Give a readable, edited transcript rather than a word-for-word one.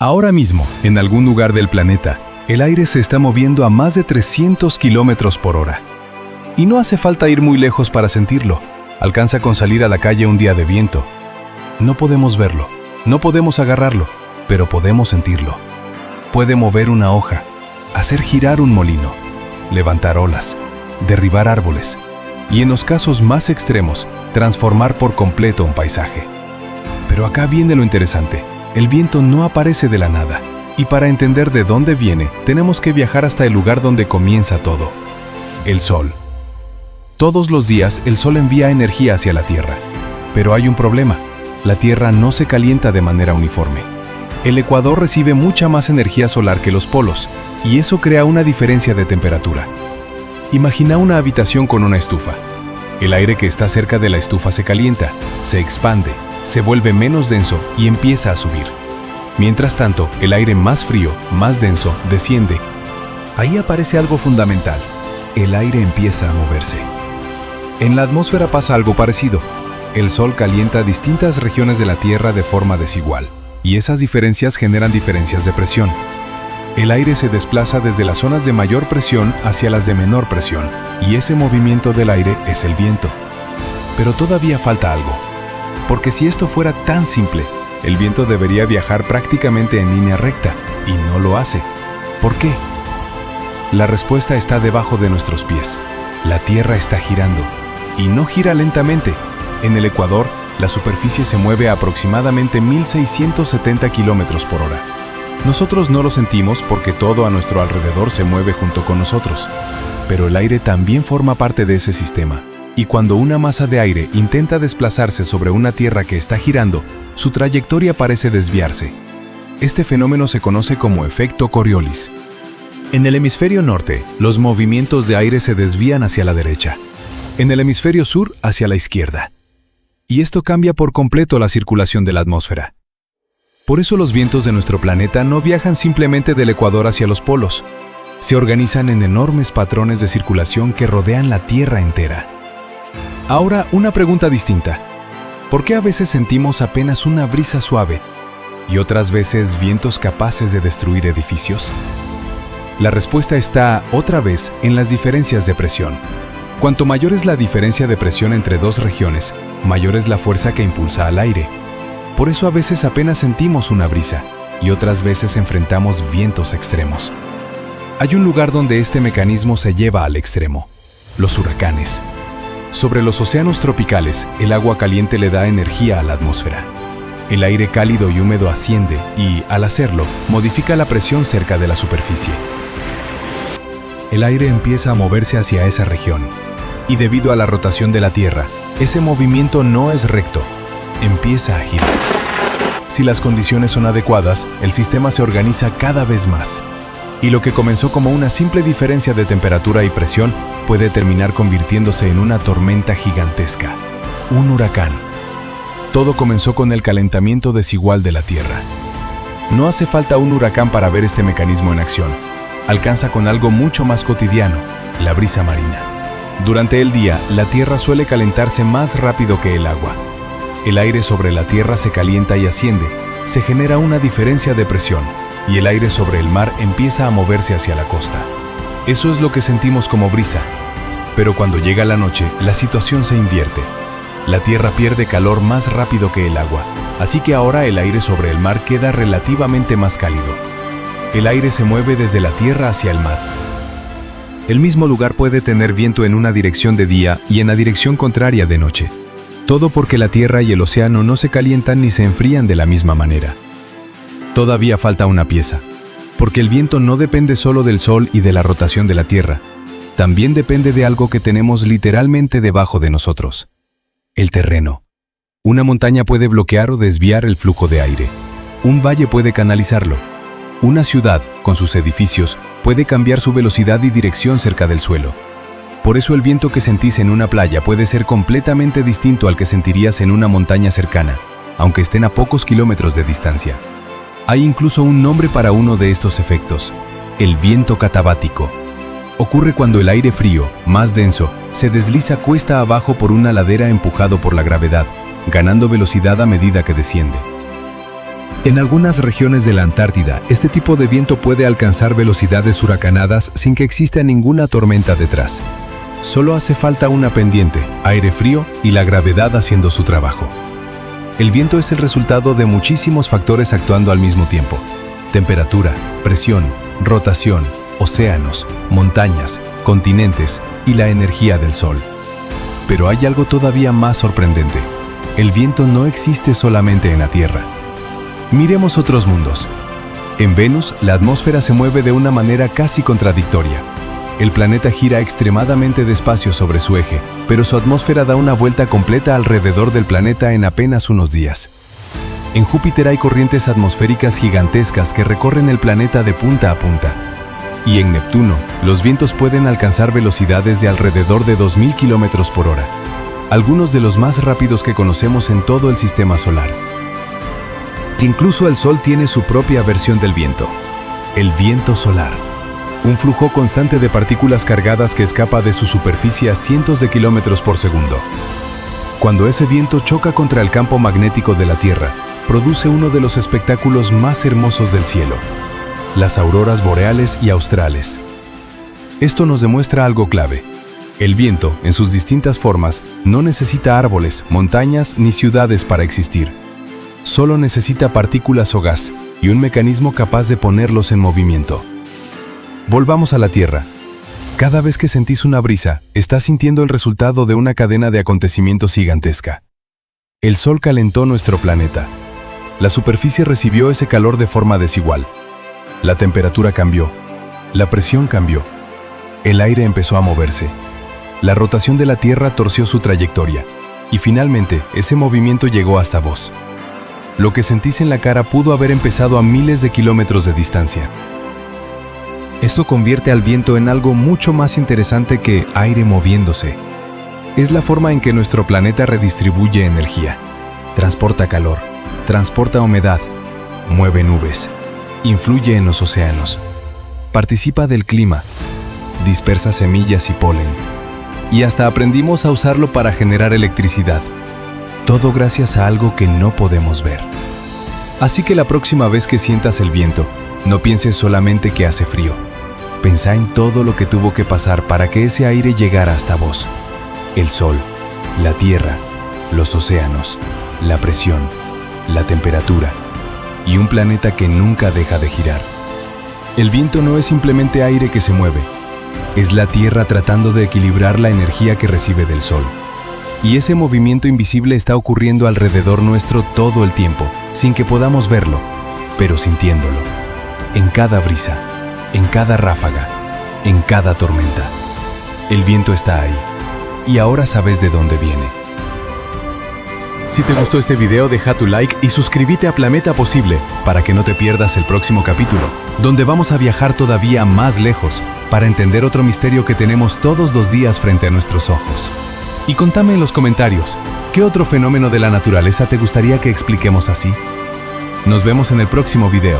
Ahora mismo, en algún lugar del planeta, el aire se está moviendo a más de 300 kilómetros por hora. Y no hace falta ir muy lejos para sentirlo. Alcanza con salir a la calle un día de viento. No podemos verlo, no podemos agarrarlo, pero podemos sentirlo. Puede mover una hoja, hacer girar un molino, levantar olas, derribar árboles y, en los casos más extremos, transformar por completo un paisaje. Pero acá viene lo interesante. El viento no aparece de la nada, y para entender de dónde viene, tenemos que viajar hasta el lugar donde comienza todo: el Sol. Todos los días el Sol envía energía hacia la Tierra, pero hay un problema: la Tierra no se calienta de manera uniforme. El ecuador recibe mucha más energía solar que los polos, y eso crea una diferencia de temperatura. Imagina una habitación con una estufa. El aire que está cerca de la estufa se calienta, se expande, se vuelve menos denso y empieza a subir. Mientras tanto, el aire más frío, más denso, desciende. Ahí aparece algo fundamental: el aire empieza a moverse. En la atmósfera pasa algo parecido. El Sol calienta distintas regiones de la Tierra de forma desigual, y esas diferencias generan diferencias de presión. El aire se desplaza desde las zonas de mayor presión hacia las de menor presión, y ese movimiento del aire es el viento. Pero todavía falta algo. Porque si esto fuera tan simple, el viento debería viajar prácticamente en línea recta, y no lo hace. ¿Por qué? La respuesta está debajo de nuestros pies. La Tierra está girando, y no gira lentamente. En el ecuador, la superficie se mueve a aproximadamente 1670 kilómetros por hora. Nosotros no lo sentimos porque todo a nuestro alrededor se mueve junto con nosotros. Pero el aire también forma parte de ese sistema. Y cuando una masa de aire intenta desplazarse sobre una Tierra que está girando, su trayectoria parece desviarse. Este fenómeno se conoce como efecto Coriolis. En el hemisferio norte, los movimientos de aire se desvían hacia la derecha. En el hemisferio sur, hacia la izquierda. Y esto cambia por completo la circulación de la atmósfera. Por eso los vientos de nuestro planeta no viajan simplemente del ecuador hacia los polos. Se organizan en enormes patrones de circulación que rodean la Tierra entera. Ahora, una pregunta distinta. ¿Por qué a veces sentimos apenas una brisa suave y otras veces vientos capaces de destruir edificios? La respuesta está, otra vez, en las diferencias de presión. Cuanto mayor es la diferencia de presión entre dos regiones, mayor es la fuerza que impulsa al aire. Por eso a veces apenas sentimos una brisa y otras veces enfrentamos vientos extremos. Hay un lugar donde este mecanismo se lleva al extremo: los huracanes. Sobre los océanos tropicales, el agua caliente le da energía a la atmósfera. El aire cálido y húmedo asciende y, al hacerlo, modifica la presión cerca de la superficie. El aire empieza a moverse hacia esa región. Y debido a la rotación de la Tierra, ese movimiento no es recto. Empieza a girar. Si las condiciones son adecuadas, el sistema se organiza cada vez más. Y lo que comenzó como una simple diferencia de temperatura y presión puede terminar convirtiéndose en una tormenta gigantesca, un huracán. Todo comenzó con el calentamiento desigual de la Tierra. No hace falta un huracán para ver este mecanismo en acción. Alcanza con algo mucho más cotidiano: la brisa marina. Durante el día, la Tierra suele calentarse más rápido que el agua. El aire sobre la Tierra se calienta y asciende, se genera una diferencia de presión, y el aire sobre el mar empieza a moverse hacia la costa. Eso es lo que sentimos como brisa. Pero cuando llega la noche, la situación se invierte. La Tierra pierde calor más rápido que el agua, así que ahora el aire sobre el mar queda relativamente más cálido. El aire se mueve desde la Tierra hacia el mar. El mismo lugar puede tener viento en una dirección de día y en la dirección contraria de noche. Todo porque la Tierra y el océano no se calientan ni se enfrían de la misma manera. Todavía falta una pieza, porque el viento no depende solo del Sol y de la rotación de la Tierra. También depende de algo que tenemos literalmente debajo de nosotros: el terreno. Una montaña puede bloquear o desviar el flujo de aire. Un valle puede canalizarlo. Una ciudad, con sus edificios, puede cambiar su velocidad y dirección cerca del suelo. Por eso el viento que sentís en una playa puede ser completamente distinto al que sentirías en una montaña cercana, aunque estén a pocos kilómetros de distancia. Hay incluso un nombre para uno de estos efectos: el viento catabático. Ocurre cuando el aire frío, más denso, se desliza cuesta abajo por una ladera empujado por la gravedad, ganando velocidad a medida que desciende. En algunas regiones de la Antártida, este tipo de viento puede alcanzar velocidades huracanadas sin que exista ninguna tormenta detrás. Solo hace falta una pendiente, aire frío y la gravedad haciendo su trabajo. El viento es el resultado de muchísimos factores actuando al mismo tiempo: temperatura, presión, rotación, océanos, montañas, continentes y la energía del sol. Pero hay algo todavía más sorprendente. El viento no existe solamente en la Tierra. Miremos otros mundos. En Venus, la atmósfera se mueve de una manera casi contradictoria. El planeta gira extremadamente despacio sobre su eje, pero su atmósfera da una vuelta completa alrededor del planeta en apenas unos días. En Júpiter hay corrientes atmosféricas gigantescas que recorren el planeta de punta a punta. Y en Neptuno, los vientos pueden alcanzar velocidades de alrededor de 2000 km por hora, algunos de los más rápidos que conocemos en todo el sistema solar. Incluso el Sol tiene su propia versión del viento, el viento solar. Un flujo constante de partículas cargadas que escapa de su superficie a cientos de kilómetros por segundo. Cuando ese viento choca contra el campo magnético de la Tierra, produce uno de los espectáculos más hermosos del cielo: las auroras boreales y australes. Esto nos demuestra algo clave. El viento, en sus distintas formas, no necesita árboles, montañas ni ciudades para existir. Solo necesita partículas o gas y un mecanismo capaz de ponerlos en movimiento. Volvamos a la Tierra. Cada vez que sentís una brisa, estás sintiendo el resultado de una cadena de acontecimientos gigantesca. El Sol calentó nuestro planeta. La superficie recibió ese calor de forma desigual. La temperatura cambió. La presión cambió. El aire empezó a moverse. La rotación de la Tierra torció su trayectoria. Y finalmente, ese movimiento llegó hasta vos. Lo que sentís en la cara pudo haber empezado a miles de kilómetros de distancia. Esto convierte al viento en algo mucho más interesante que aire moviéndose. Es la forma en que nuestro planeta redistribuye energía. Transporta calor, transporta humedad, mueve nubes, influye en los océanos, participa del clima, dispersa semillas y polen. Y hasta aprendimos a usarlo para generar electricidad. Todo gracias a algo que no podemos ver. Así que la próxima vez que sientas el viento, no pienses solamente que hace frío. Pensá en todo lo que tuvo que pasar para que ese aire llegara hasta vos. El sol, la tierra, los océanos, la presión, la temperatura y un planeta que nunca deja de girar. El viento no es simplemente aire que se mueve. Es la tierra tratando de equilibrar la energía que recibe del sol. Y ese movimiento invisible está ocurriendo alrededor nuestro todo el tiempo, sin que podamos verlo, pero sintiéndolo. En cada brisa, en cada ráfaga, en cada tormenta. El viento está ahí. Y ahora sabes de dónde viene. Si te gustó este video, deja tu like y suscríbete a Planeta Posible para que no te pierdas el próximo capítulo, donde vamos a viajar todavía más lejos para entender otro misterio que tenemos todos los días frente a nuestros ojos. Y contame en los comentarios, ¿qué otro fenómeno de la naturaleza te gustaría que expliquemos así? Nos vemos en el próximo video.